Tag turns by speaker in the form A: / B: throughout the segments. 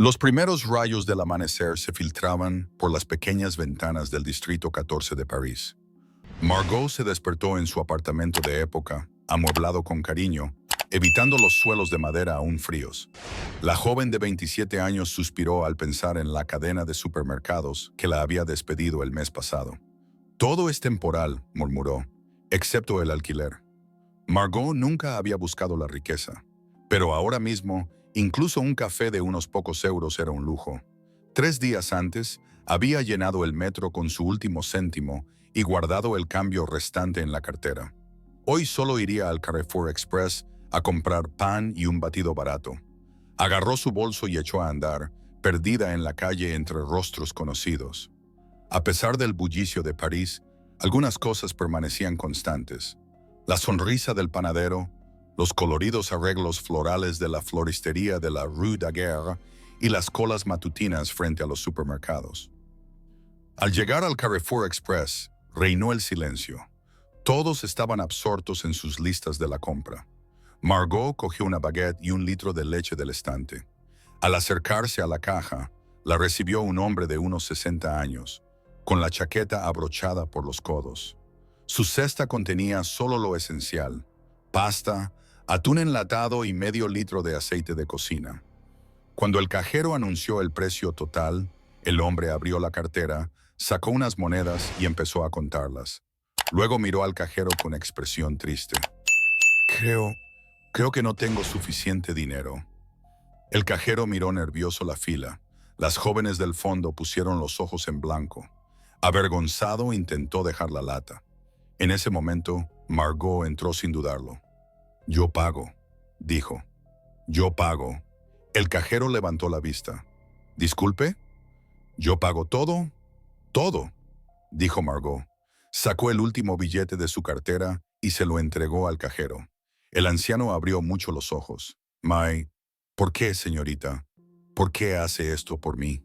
A: Los primeros rayos del amanecer se filtraban por las pequeñas ventanas del Distrito 14 de París. Margot se despertó en su apartamento de época, amueblado con cariño, evitando los suelos de madera aún fríos. La joven de 27 años suspiró al pensar en la cadena de supermercados que la había despedido el mes pasado. Todo es temporal, murmuró, excepto el alquiler. Margot nunca había buscado la riqueza, pero ahora mismo, incluso un café de unos pocos euros era un lujo. 3 días antes, había llenado el metro con su último céntimo y guardado el cambio restante en la cartera. Hoy solo iría al Carrefour Express a comprar pan y un batido barato. Agarró su bolso y echó a andar, perdida en la calle entre rostros conocidos. A pesar del bullicio de París, algunas cosas permanecían constantes. La sonrisa del panadero, los coloridos arreglos florales de la floristería de la Rue Daguerre y las colas matutinas frente a los supermercados. Al llegar al Carrefour Express, reinó el silencio. Todos estaban absortos en sus listas de la compra. Margot cogió una baguette y un litro de leche del estante. Al acercarse a la caja, la recibió un hombre de unos 60 años, con la chaqueta abrochada por los codos. Su cesta contenía solo lo esencial: pasta, atún enlatado y medio litro de aceite de cocina. Cuando el cajero anunció el precio total, el hombre abrió la cartera, sacó unas monedas y empezó a contarlas. Luego miró al cajero con expresión triste. Creo que no tengo suficiente dinero. El cajero miró nervioso la fila. Las jóvenes del fondo pusieron los ojos en blanco. Avergonzado, intentó dejar la lata. En ese momento, Margot entró sin dudarlo. «Yo pago», dijo. «Yo pago». El cajero levantó la vista. «¿Disculpe?» «Yo pago todo, todo», dijo Margot. Sacó el último billete de su cartera y se lo entregó al cajero. El anciano abrió mucho los ojos. «¿Por qué, señorita? ¿Por qué hace esto por mí?»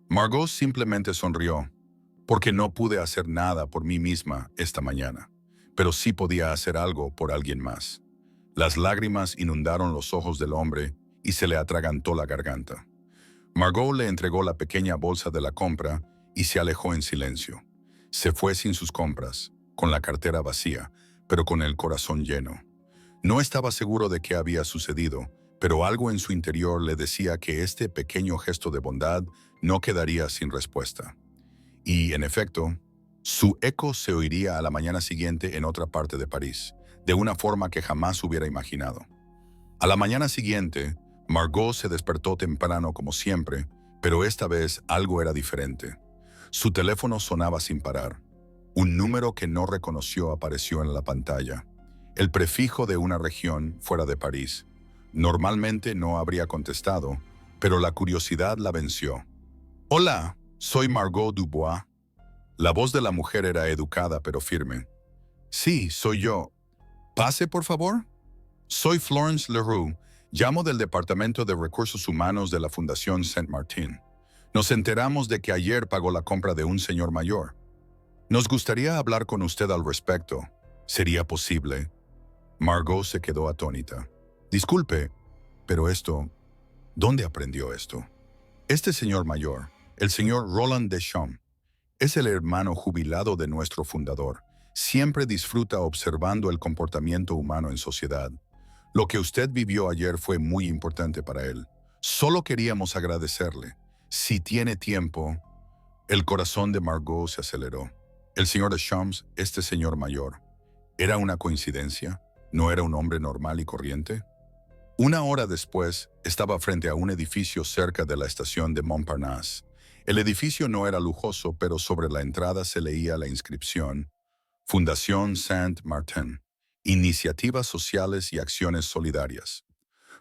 A: Margot simplemente sonrió. «Porque no pude hacer nada por mí misma esta mañana, pero sí podía hacer algo por alguien más». Las lágrimas inundaron los ojos del hombre y se le atragantó la garganta. Margot le entregó la pequeña bolsa de la compra y se alejó en silencio. Se fue sin sus compras, con la cartera vacía, pero con el corazón lleno. No estaba seguro de qué había sucedido, pero algo en su interior le decía que este pequeño gesto de bondad no quedaría sin respuesta. Y, en efecto, su eco se oiría a la mañana siguiente en otra parte de París, de una forma que jamás hubiera imaginado. A la mañana siguiente, Margot se despertó temprano como siempre, pero esta vez algo era diferente. Su teléfono sonaba sin parar. Un número que no reconoció apareció en la pantalla. El prefijo de una región fuera de París. Normalmente no habría contestado, pero la curiosidad la venció. «Hola, soy Margot Dubois». La voz de la mujer era educada pero firme. «Sí, soy yo. Pase, por favor». «Soy Florence Leroux. Llamo del Departamento de Recursos Humanos de la Fundación Saint-Martin. Nos enteramos de que ayer pagó la compra de un señor mayor. Nos gustaría hablar con usted al respecto. ¿Sería posible?» Margot se quedó atónita. «Disculpe, pero ¿dónde aprendió esto?» «Este señor mayor, el señor Roland Deschamps, es el hermano jubilado de nuestro fundador. Siempre disfruta observando el comportamiento humano en sociedad. Lo que usted vivió ayer fue muy importante para él. Solo queríamos agradecerle. Si tiene tiempo». El corazón de Margot se aceleró. El señor Deschamps, este señor mayor, ¿era una coincidencia? ¿No era un hombre normal y corriente? Una hora después, estaba frente a un edificio cerca de la estación de Montparnasse. El edificio no era lujoso, pero sobre la entrada se leía la inscripción: Fundación Saint-Martin, Iniciativas Sociales y Acciones Solidarias.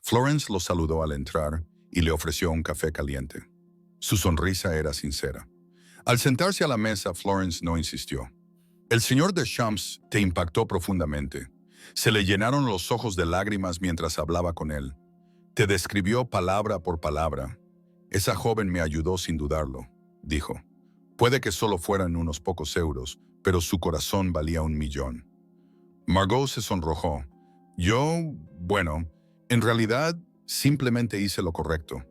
A: Florence lo saludó al entrar y le ofreció un café caliente. Su sonrisa era sincera. Al sentarse a la mesa, Florence no insistió. «El señor Deschamps te impactó profundamente. Se le llenaron los ojos de lágrimas mientras hablaba con él. Te describió palabra por palabra. Esa joven me ayudó sin dudarlo», dijo. «Puede que solo fueran unos pocos euros, pero su corazón valía 1.000.000». Margot se sonrojó. «Bueno, en realidad simplemente hice lo correcto.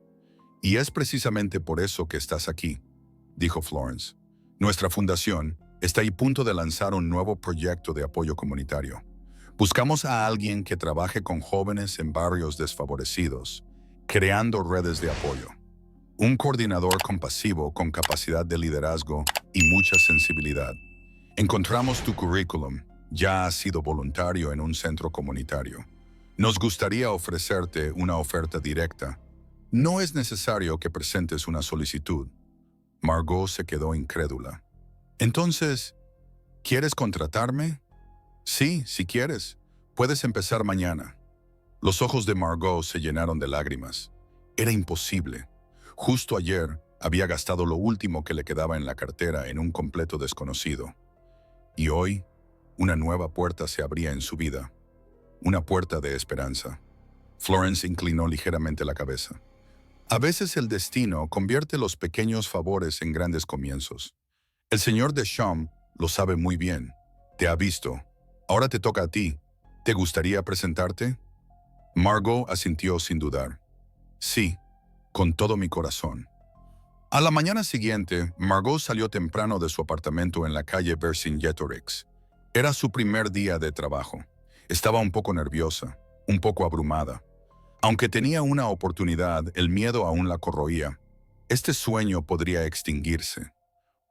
A: Y es precisamente por eso que estás aquí, dijo Florence. Nuestra fundación está a punto de lanzar un nuevo proyecto de apoyo comunitario. Buscamos a alguien que trabaje con jóvenes en barrios desfavorecidos, creando redes de apoyo. Un coordinador compasivo con capacidad de liderazgo y mucha sensibilidad. Encontramos tu currículum. Ya has sido voluntario en un centro comunitario. Nos gustaría ofrecerte una oferta directa. No es necesario que presentes una solicitud. Margot se quedó incrédula. Entonces, ¿quieres contratarme? Sí, si quieres. Puedes empezar mañana. Los ojos de Margot se llenaron de lágrimas. Era imposible. Justo ayer había gastado lo último que le quedaba en la cartera en un completo desconocido. Y hoy, una nueva puerta se abría en su vida. Una puerta de esperanza. Florence inclinó ligeramente la cabeza. A veces el destino convierte los pequeños favores en grandes comienzos. El señor Deschamps lo sabe muy bien. Te ha visto. Ahora te toca a ti. ¿Te gustaría presentarte? Margot asintió sin dudar. Sí, con todo mi corazón. A la mañana siguiente, Margot salió temprano de su apartamento en la calle Vercingétorix. Era su primer día de trabajo. Estaba un poco nerviosa, un poco abrumada. Aunque tenía una oportunidad, el miedo aún la corroía. Este sueño podría extinguirse.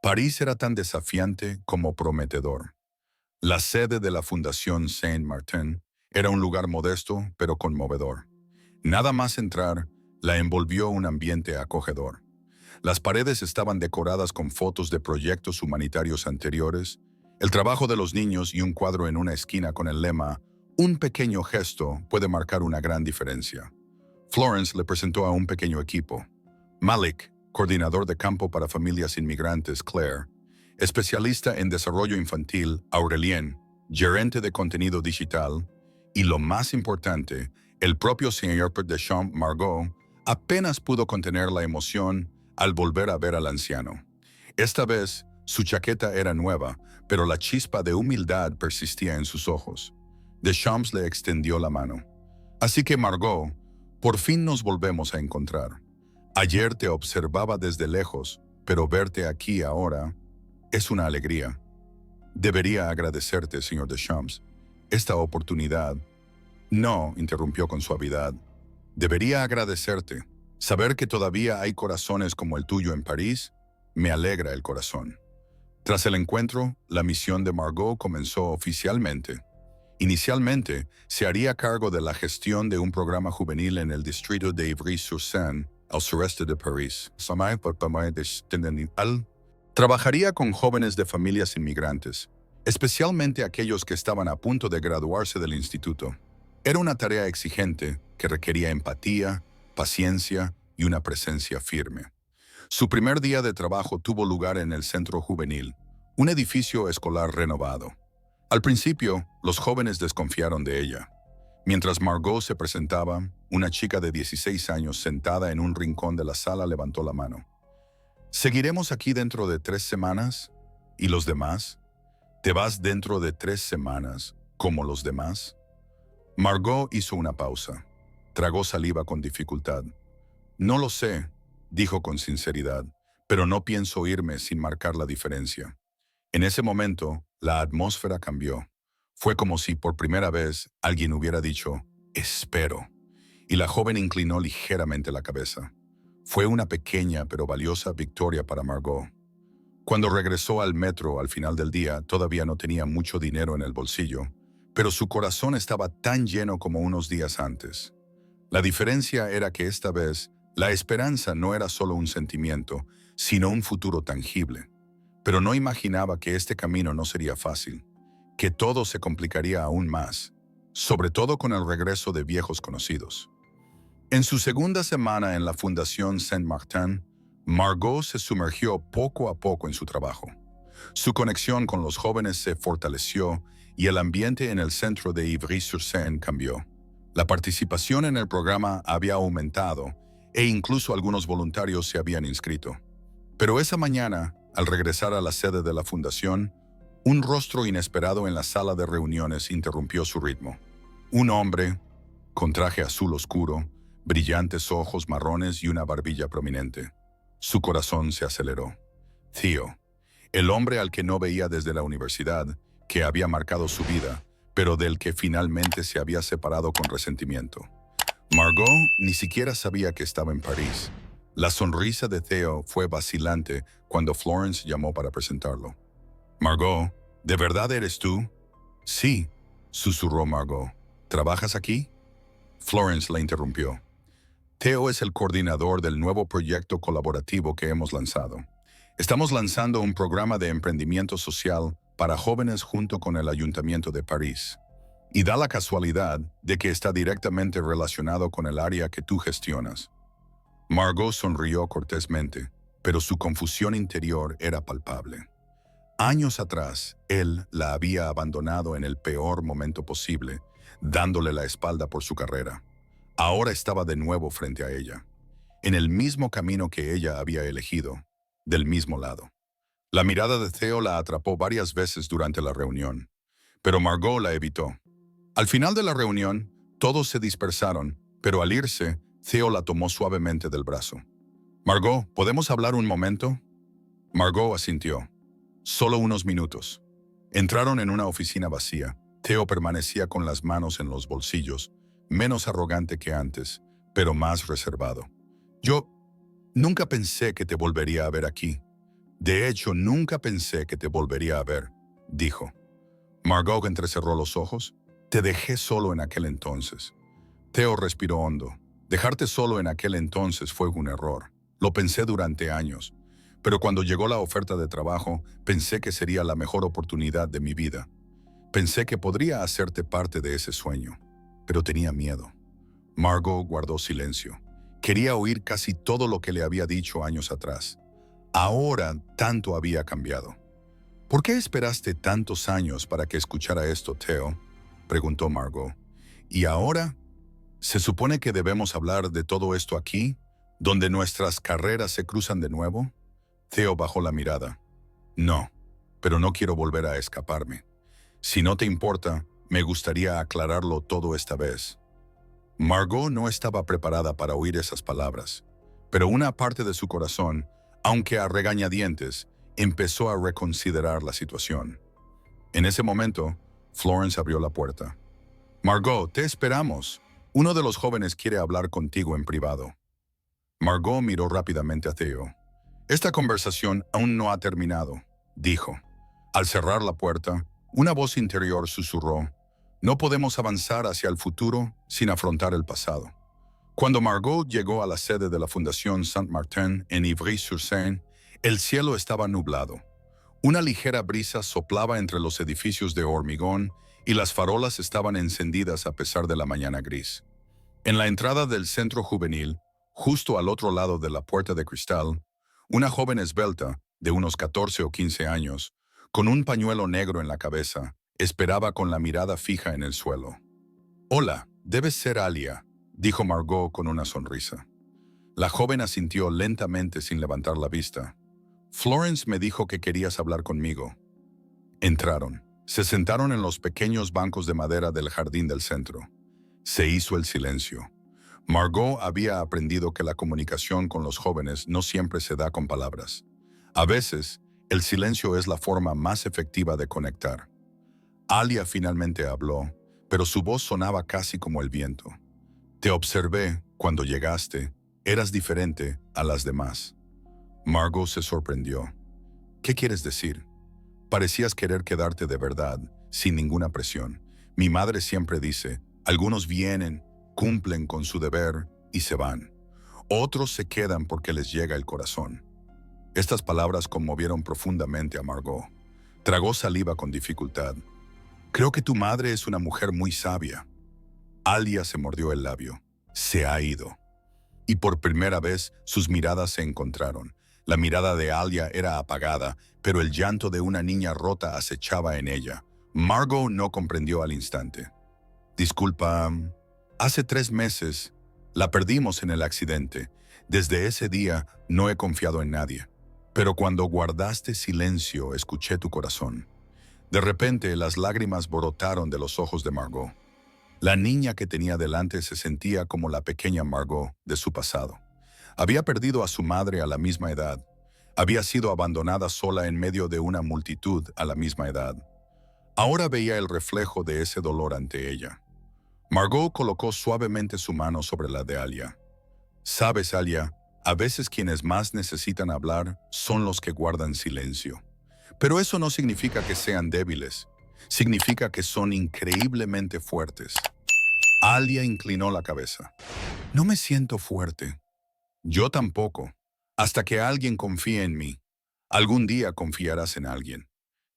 A: París era tan desafiante como prometedor. La sede de la Fundación Saint-Martin era un lugar modesto pero conmovedor. Nada más entrar, la envolvió un ambiente acogedor. Las paredes estaban decoradas con fotos de proyectos humanitarios anteriores, el trabajo de los niños y un cuadro en una esquina con el lema «Un pequeño gesto puede marcar una gran diferencia». Florence le presentó a un pequeño equipo. Malik, coordinador de campo para familias inmigrantes, Claire, especialista en desarrollo infantil, Aurelien, gerente de contenido digital, y lo más importante, el propio señor Deschamps. Margot apenas pudo contener la emoción al volver a ver al anciano. Esta vez, su chaqueta era nueva, pero la chispa de humildad persistía en sus ojos. Deschamps le extendió la mano. Así que, Margot, por fin nos volvemos a encontrar. Ayer te observaba desde lejos, pero verte aquí ahora es una alegría. Debería agradecerte, señor Deschamps, esta oportunidad. No, interrumpió con suavidad. Debería agradecerte. Saber que todavía hay corazones como el tuyo en París, me alegra el corazón. Tras el encuentro, la misión de Margot comenzó oficialmente. Inicialmente, se haría cargo de la gestión de un programa juvenil en el distrito de Ivry-sur-Seine, al sureste de París. Trabajaría con jóvenes de familias inmigrantes, especialmente aquellos que estaban a punto de graduarse del instituto. Era una tarea exigente que requería empatía, paciencia y una presencia firme. Su primer día de trabajo tuvo lugar en el centro juvenil, un edificio escolar renovado. Al principio, los jóvenes desconfiaron de ella. Mientras Margot se presentaba, una chica de 16 años sentada en un rincón de la sala levantó la mano. ¿Seguiremos aquí dentro de 3 semanas? ¿Y los demás? ¿Te vas dentro de 3 semanas, como los demás? Margot hizo una pausa. Tragó saliva con dificultad. No lo sé, dijo con sinceridad, pero no pienso irme sin marcar la diferencia. En ese momento, la atmósfera cambió. Fue como si por primera vez alguien hubiera dicho, «Espero», y la joven inclinó ligeramente la cabeza. Fue una pequeña pero valiosa victoria para Margot. Cuando regresó al metro al final del día, todavía no tenía mucho dinero en el bolsillo, pero su corazón estaba tan lleno como unos días antes. La diferencia era que esta vez, la esperanza no era solo un sentimiento, sino un futuro tangible. Pero no imaginaba que este camino no sería fácil, que todo se complicaría aún más, sobre todo con el regreso de viejos conocidos. En su segunda semana en la Fundación Saint-Martin, Margot se sumergió poco a poco en su trabajo. Su conexión con los jóvenes se fortaleció y el ambiente en el centro de Ivry-sur-Seine cambió. La participación en el programa había aumentado e incluso algunos voluntarios se habían inscrito. Pero esa mañana, al regresar a la sede de la fundación, un rostro inesperado en la sala de reuniones interrumpió su ritmo. Un hombre, con traje azul oscuro, brillantes ojos marrones y una barbilla prominente. Su corazón se aceleró. Theo, el hombre al que no veía desde la universidad, que había marcado su vida, pero del que finalmente se había separado con resentimiento. Margot ni siquiera sabía que estaba en París. La sonrisa de Theo fue vacilante cuando Florence llamó para presentarlo. «Margot, ¿de verdad eres tú?» «Sí», susurró Margot. «¿Trabajas aquí?» Florence la interrumpió. «Theo es el coordinador del nuevo proyecto colaborativo que hemos lanzado. Estamos lanzando un programa de emprendimiento social para jóvenes junto con el Ayuntamiento de París. Y da la casualidad de que está directamente relacionado con el área que tú gestionas». Margot sonrió cortésmente, pero su confusión interior era palpable. Años atrás, él la había abandonado en el peor momento posible, dándole la espalda por su carrera. Ahora estaba de nuevo frente a ella, en el mismo camino que ella había elegido, del mismo lado. La mirada de Theo la atrapó varias veces durante la reunión, pero Margot la evitó. Al final de la reunión, todos se dispersaron, pero al irse, Theo la tomó suavemente del brazo. «Margot, ¿podemos hablar un momento?» Margot asintió. «Solo unos minutos». Entraron en una oficina vacía. Theo permanecía con las manos en los bolsillos, menos arrogante que antes, pero más reservado. «Yo nunca pensé que te volvería a ver aquí. De hecho, nunca pensé que te volvería a ver», dijo. Margot entrecerró los ojos. «Te dejé solo en aquel entonces». Theo respiró hondo. «Dejarte solo en aquel entonces fue un error. Lo pensé durante años. Pero cuando llegó la oferta de trabajo, pensé que sería la mejor oportunidad de mi vida. Pensé que podría hacerte parte de ese sueño. Pero tenía miedo». Margot guardó silencio. Quería oír casi todo lo que le había dicho años atrás. Ahora tanto había cambiado. «¿Por qué esperaste tantos años para que escuchara esto, Theo?», preguntó Margot. «¿Y ahora? ¿Se supone que debemos hablar de todo esto aquí, donde nuestras carreras se cruzan de nuevo?» Theo bajó la mirada. «No, pero no quiero volver a escaparme. Si no te importa, me gustaría aclararlo todo esta vez». Margot no estaba preparada para oír esas palabras, pero una parte de su corazón, aunque a regañadientes, empezó a reconsiderar la situación. En ese momento, Florence abrió la puerta. «Margot, te esperamos. Uno de los jóvenes quiere hablar contigo en privado». Margot miró rápidamente a Theo. «Esta conversación aún no ha terminado», dijo. Al cerrar la puerta, una voz interior susurró: «No podemos avanzar hacia el futuro sin afrontar el pasado». Cuando Margot llegó a la sede de la Fundación Saint-Martin en Ivry-sur-Seine, el cielo estaba nublado. Una ligera brisa soplaba entre los edificios de hormigón y las farolas estaban encendidas a pesar de la mañana gris. En la entrada del centro juvenil, justo al otro lado de la puerta de cristal, una joven esbelta, de unos 14 o 15 años, con un pañuelo negro en la cabeza, esperaba con la mirada fija en el suelo. «Hola, debes ser Alia», dijo Margot con una sonrisa. La joven asintió lentamente sin levantar la vista. «Florence me dijo que querías hablar conmigo». Entraron. Se sentaron en los pequeños bancos de madera del jardín del centro. Se hizo el silencio. Margot había aprendido que la comunicación con los jóvenes no siempre se da con palabras. A veces, el silencio es la forma más efectiva de conectar. Alia finalmente habló, pero su voz sonaba casi como el viento. «Te observé cuando llegaste. Eras diferente a las demás». Margot se sorprendió. «¿Qué quieres decir?» «Parecías querer quedarte de verdad, sin ninguna presión. Mi madre siempre dice, algunos vienen, cumplen con su deber y se van. Otros se quedan porque les llega el corazón». Estas palabras conmovieron profundamente a Margot. Tragó saliva con dificultad. «Creo que tu madre es una mujer muy sabia». Alia se mordió el labio. «Se ha ido». Y por primera vez sus miradas se encontraron. La mirada de Alia era apagada, pero el llanto de una niña rota acechaba en ella. Margot no comprendió al instante. «Disculpa, hace 3 meses la perdimos en el accidente. Desde ese día no he confiado en nadie. Pero cuando guardaste silencio, escuché tu corazón». De repente, las lágrimas brotaron de los ojos de Margot. La niña que tenía delante se sentía como la pequeña Margot de su pasado. Había perdido a su madre a la misma edad. Había sido abandonada sola en medio de una multitud a la misma edad. Ahora veía el reflejo de ese dolor ante ella. Margot colocó suavemente su mano sobre la de Alia. Sabes, Alia, a veces quienes más necesitan hablar son los que guardan silencio. Pero eso no significa que sean débiles. Significa que son increíblemente fuertes. Alia inclinó la cabeza. No me siento fuerte. Yo tampoco. Hasta que alguien confíe en mí. Algún día confiarás en alguien.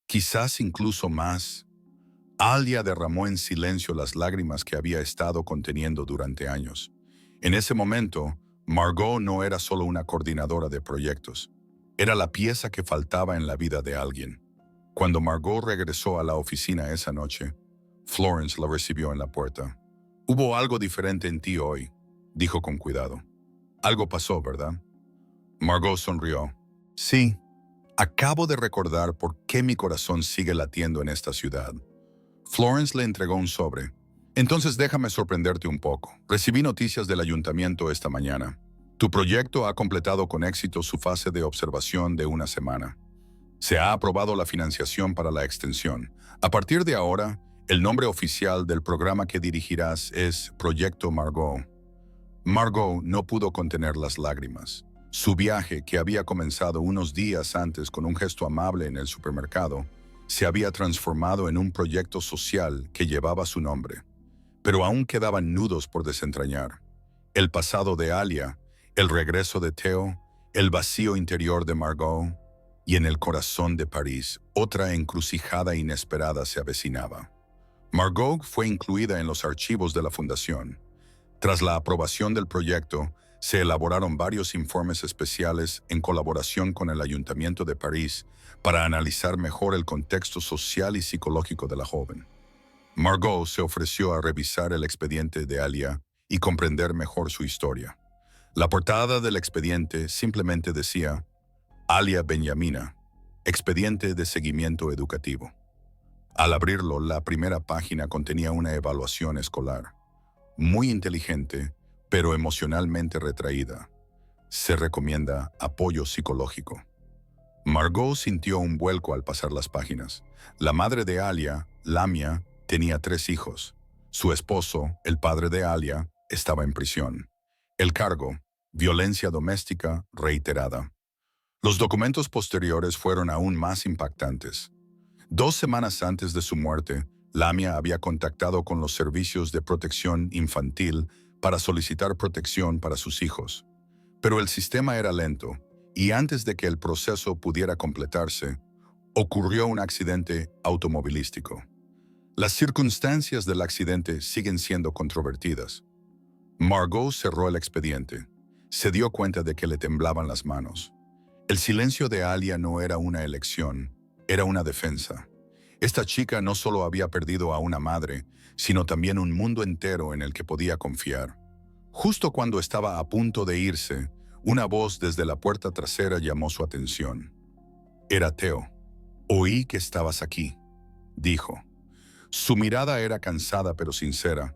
A: Quizás incluso más. Alia derramó en silencio las lágrimas que había estado conteniendo durante años. En ese momento, Margot no era solo una coordinadora de proyectos. Era la pieza que faltaba en la vida de alguien. Cuando Margot regresó a la oficina esa noche, Florence la recibió en la puerta. «Hubo algo diferente en ti hoy», dijo con cuidado. «Algo pasó, ¿verdad?» Margot sonrió. «Sí, acabo de recordar por qué mi corazón sigue latiendo en esta ciudad». Florence le entregó un sobre. «Entonces déjame sorprenderte un poco. Recibí noticias del ayuntamiento esta mañana. Tu proyecto ha completado con éxito su fase de observación de una semana. Se ha aprobado la financiación para la extensión. A partir de ahora, el nombre oficial del programa que dirigirás es Proyecto Margot». Margot no pudo contener las lágrimas. Su viaje, que había comenzado unos días antes con un gesto amable en el supermercado, se había transformado en un proyecto social que llevaba su nombre. Pero aún quedaban nudos por desentrañar. El pasado de Alia, el regreso de Theo, el vacío interior de Margot, y en el corazón de París, otra encrucijada inesperada se avecinaba. Margot fue incluida en los archivos de la fundación. Tras la aprobación del proyecto, se elaboraron varios informes especiales en colaboración con el Ayuntamiento de París para analizar mejor el contexto social y psicológico de la joven. Margot se ofreció a revisar el expediente de Alia y comprender mejor su historia. La portada del expediente simplemente decía «Alia Benjamina, expediente de seguimiento educativo». Al abrirlo, la primera página contenía una evaluación escolar. Muy inteligente, pero emocionalmente retraída. Se recomienda apoyo psicológico. Margot sintió un vuelco al pasar las páginas. La madre de Alia, Lamia, tenía 3 hijos. Su esposo, el padre de Alia, estaba en prisión. El cargo, violencia doméstica reiterada. Los documentos posteriores fueron aún más impactantes. 2 semanas antes de su muerte, Lamia había contactado con los servicios de protección infantil para solicitar protección para sus hijos. Pero el sistema era lento, y antes de que el proceso pudiera completarse, ocurrió un accidente automovilístico. Las circunstancias del accidente siguen siendo controvertidas. Margot cerró el expediente. Se dio cuenta de que le temblaban las manos. El silencio de Alia no era una elección, era una defensa. Esta chica no solo había perdido a una madre, sino también un mundo entero en el que podía confiar. Justo cuando estaba a punto de irse, una voz desde la puerta trasera llamó su atención. Era Theo. «Oí que estabas aquí», dijo. Su mirada era cansada pero sincera.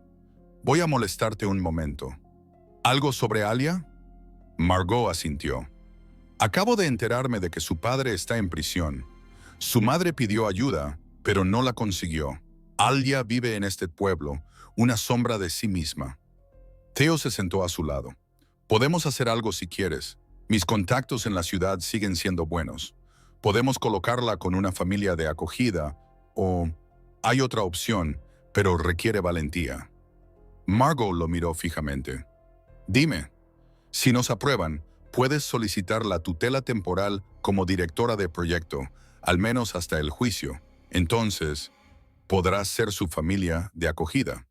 A: «Voy a molestarte un momento». «¿Algo sobre Alia?» Margot asintió. «Acabo de enterarme de que su padre está en prisión. Su madre pidió ayuda, pero no la consiguió. Alia vive en este pueblo, una sombra de sí misma». Theo se sentó a su lado. «Podemos hacer algo si quieres. Mis contactos en la ciudad siguen siendo buenos. Podemos colocarla con una familia de acogida, o hay otra opción, pero requiere valentía». Margot lo miró fijamente. «Dime, si nos aprueban, puedes solicitar la tutela temporal como directora de proyecto, al menos hasta el juicio. Entonces, podrás ser su familia de acogida».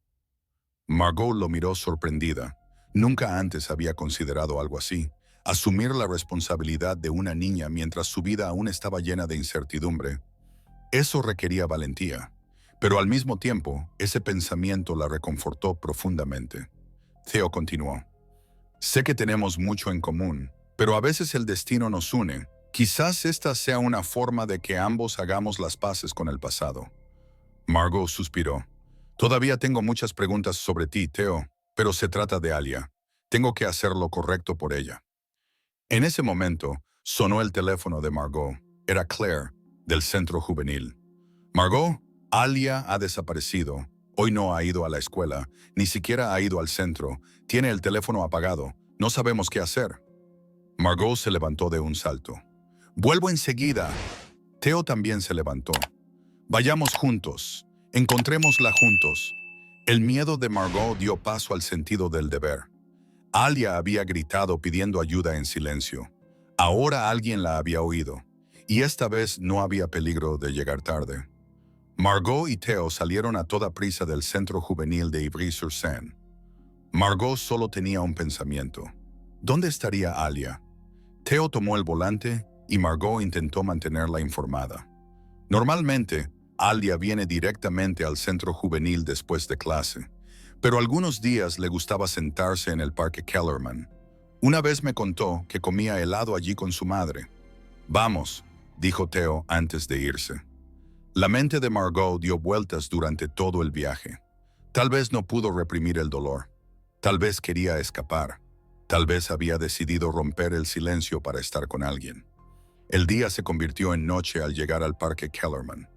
A: Margot lo miró sorprendida. Nunca antes había considerado algo así. Asumir la responsabilidad de una niña mientras su vida aún estaba llena de incertidumbre. Eso requería valentía. Pero al mismo tiempo, ese pensamiento la reconfortó profundamente. Theo continuó. «Sé que tenemos mucho en común, pero a veces el destino nos une. Quizás esta sea una forma de que ambos hagamos las paces con el pasado». Margot suspiró. Todavía tengo muchas preguntas sobre ti, Theo, pero se trata de Alia. Tengo que hacer lo correcto por ella. En ese momento, sonó el teléfono de Margot. Era Claire, del centro juvenil. Margot, Alia ha desaparecido. Hoy no ha ido a la escuela, ni siquiera ha ido al centro. Tiene el teléfono apagado. No sabemos qué hacer. Margot se levantó de un salto. Vuelvo enseguida. Theo también se levantó. Vayamos juntos. Encontrémosla juntos. El miedo de Margot dio paso al sentido del deber. Alia había gritado pidiendo ayuda en silencio. Ahora alguien la había oído, y esta vez no había peligro de llegar tarde. Margot y Theo salieron a toda prisa del centro juvenil de Ivry-sur-Seine. Margot solo tenía un pensamiento. ¿Dónde estaría Alia? Theo tomó el volante y Margot intentó mantenerla informada. Normalmente, Alia viene directamente al centro juvenil después de clase, pero algunos días le gustaba sentarse en el parque Kellerman. Una vez me contó que comía helado allí con su madre. Vamos, dijo Theo antes de irse. La mente de Margot dio vueltas durante todo el viaje. Tal vez no pudo reprimir el dolor. Tal vez quería escapar. Tal vez había decidido romper el silencio para estar con alguien. El día se convirtió en noche al llegar al parque Kellerman.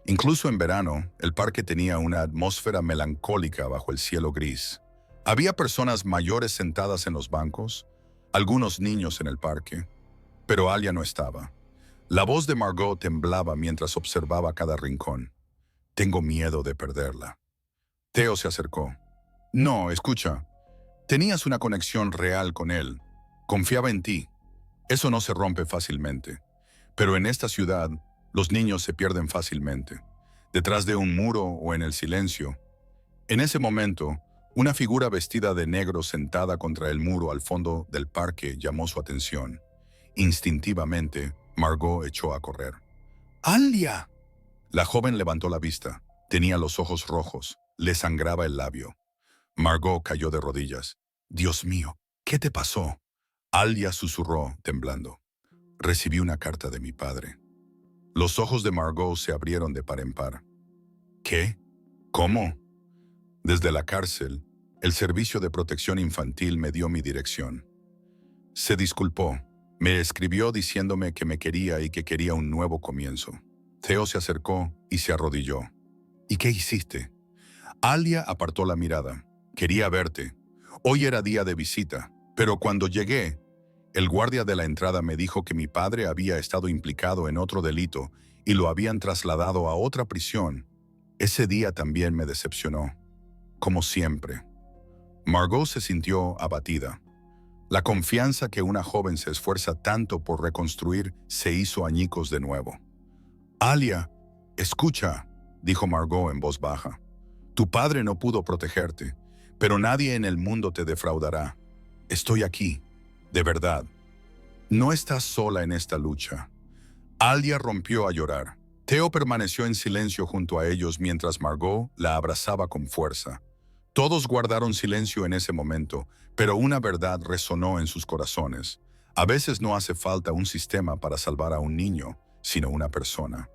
A: Incluso en verano, el parque tenía una atmósfera melancólica bajo el cielo gris. Había personas mayores sentadas en los bancos, algunos niños en el parque, pero Alia no estaba. La voz de Margot temblaba mientras observaba cada rincón. Tengo miedo de perderla. Theo se acercó. No, escucha. Tenías una conexión real con él. Confiaba en ti. Eso no se rompe fácilmente. Pero en esta ciudad, los niños se pierden fácilmente, detrás de un muro o en el silencio. En ese momento, una figura vestida de negro sentada contra el muro al fondo del parque llamó su atención. Instintivamente, Margot echó a correr. ¡Alia! La joven levantó la vista. Tenía los ojos rojos. Le sangraba el labio. Margot cayó de rodillas. «Dios mío, ¿qué te pasó?» Alia susurró, temblando. «Recibí una carta de mi padre». Los ojos de Margot se abrieron de par en par. ¿Qué? ¿Cómo? Desde la cárcel, el Servicio de Protección Infantil me dio mi dirección. Se disculpó. Me escribió diciéndome que me quería y que quería un nuevo comienzo. Theo se acercó y se arrodilló. ¿Y qué hiciste? Alia apartó la mirada. Quería verte. Hoy era día de visita, pero cuando llegué, el guardia de la entrada me dijo que mi padre había estado implicado en otro delito y lo habían trasladado a otra prisión. Ese día también me decepcionó, como siempre. Margot se sintió abatida. La confianza que una joven se esfuerza tanto por reconstruir se hizo añicos de nuevo. «Alia, escucha», dijo Margot en voz baja. «Tu padre no pudo protegerte, pero nadie en el mundo te defraudará. Estoy aquí, de verdad. No estás sola en esta lucha». Alia rompió a llorar. Theo permaneció en silencio junto a ellos mientras Margot la abrazaba con fuerza. Todos guardaron silencio en ese momento, pero una verdad resonó en sus corazones. A veces no hace falta un sistema para salvar a un niño, sino una persona.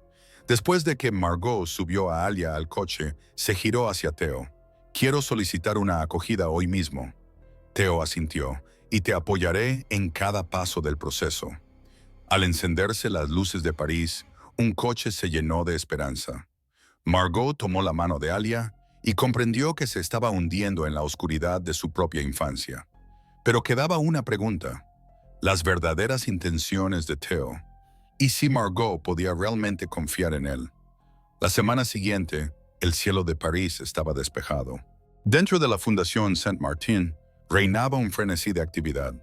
A: Después de que Margot subió a Alia al coche, se giró hacia Theo. «Quiero solicitar una acogida hoy mismo». Theo asintió. «Y te apoyaré en cada paso del proceso». Al encenderse las luces de París, un coche se llenó de esperanza. Margot tomó la mano de Alia y comprendió que se estaba hundiendo en la oscuridad de su propia infancia. Pero quedaba una pregunta: las verdaderas intenciones de Theo. ¿Y si Margot podía realmente confiar en él? La semana siguiente, el cielo de París estaba despejado. Dentro de la Fundación Saint-Martin, reinaba un frenesí de actividad.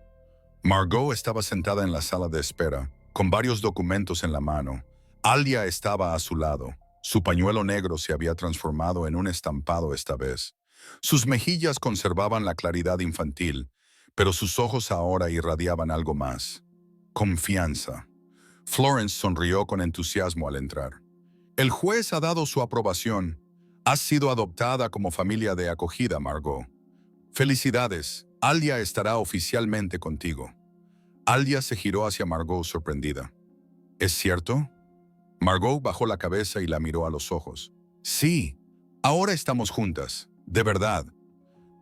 A: Margot estaba sentada en la sala de espera, con varios documentos en la mano. Alia estaba a su lado. Su pañuelo negro se había transformado en un estampado esta vez. Sus mejillas conservaban la claridad infantil, pero sus ojos ahora irradiaban algo más: confianza. Florence sonrió con entusiasmo al entrar. «El juez ha dado su aprobación. Has sido adoptada como familia de acogida, Margot. Felicidades, Alia estará oficialmente contigo». Alia se giró hacia Margot sorprendida. «¿Es cierto?» Margot bajó la cabeza y la miró a los ojos. «Sí, Ahora estamos juntas, de verdad.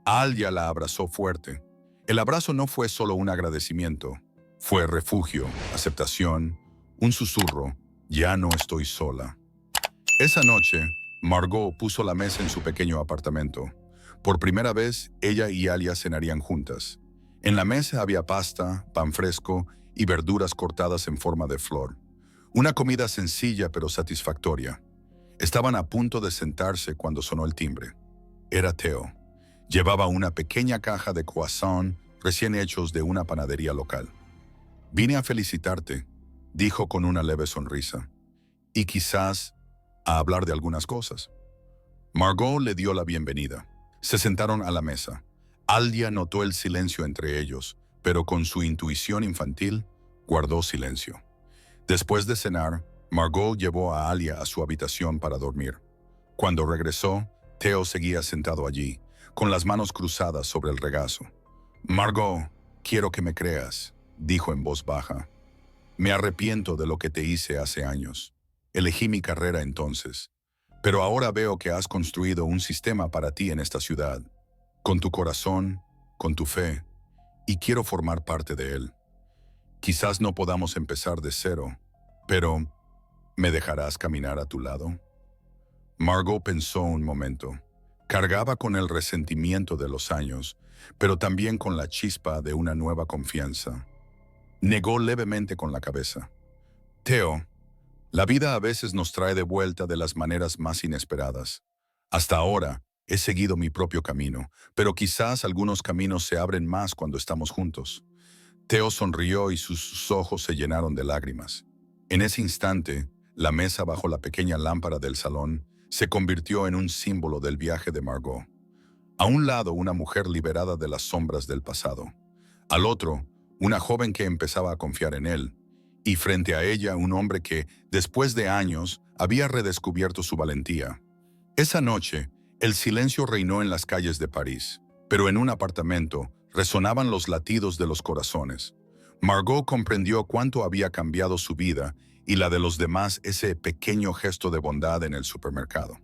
A: Alia la abrazó fuerte. El abrazo no fue solo un agradecimiento, fue refugio, aceptación, un susurro. Ya no estoy sola. Esa noche, Margot puso la mesa en su pequeño apartamento. Por primera vez, ella y Alia cenarían juntas. En la mesa había pasta, pan fresco y verduras cortadas en forma de flor. Una comida sencilla pero satisfactoria. Estaban a punto de sentarse cuando sonó el timbre. Era Theo. Llevaba una pequeña caja de croissant recién hechos de una panadería local. «Vine a felicitarte», dijo con una leve sonrisa. «Y quizás a hablar de algunas cosas». Margot le dio la bienvenida. Se sentaron a la mesa. Alia notó el silencio entre ellos, pero con su intuición infantil, guardó silencio. Después de cenar, Margot llevó a Alia a su habitación para dormir. Cuando regresó, Theo seguía sentado allí, con las manos cruzadas sobre el regazo. «Margot, quiero que me creas», dijo en voz baja. «Me arrepiento de lo que te hice hace años. Elegí mi carrera entonces. Pero ahora veo que has construido un sistema para ti en esta ciudad, con tu corazón, con tu fe, y quiero formar parte de él. Quizás no podamos empezar de cero, pero ¿me dejarás caminar a tu lado?». Margot pensó un momento. Cargaba con el resentimiento de los años, pero también con la chispa de una nueva confianza. Negó levemente con la cabeza. «Theo, la vida a veces nos trae de vuelta de las maneras más inesperadas. Hasta ahora he seguido mi propio camino, pero quizás algunos caminos se abren más cuando estamos juntos». Theo sonrió y sus ojos se llenaron de lágrimas. En ese instante, la mesa bajo la pequeña lámpara del salón se convirtió en un símbolo del viaje de Margot. A un lado, una mujer liberada de las sombras del pasado. Al otro, una joven que empezaba a confiar en él. Y frente a ella, un hombre que, después de años, había redescubierto su valentía. Esa noche, el silencio reinó en las calles de París, pero en un apartamento resonaban los latidos de los corazones. Margot comprendió cuánto había cambiado su vida y la de los demás ese pequeño gesto de bondad en el supermercado.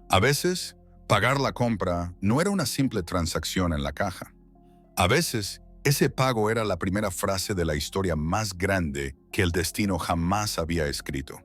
A: A veces, pagar la compra no era una simple transacción en la caja. A veces, ese pago era la primera frase de la historia más grande que el destino jamás había escrito.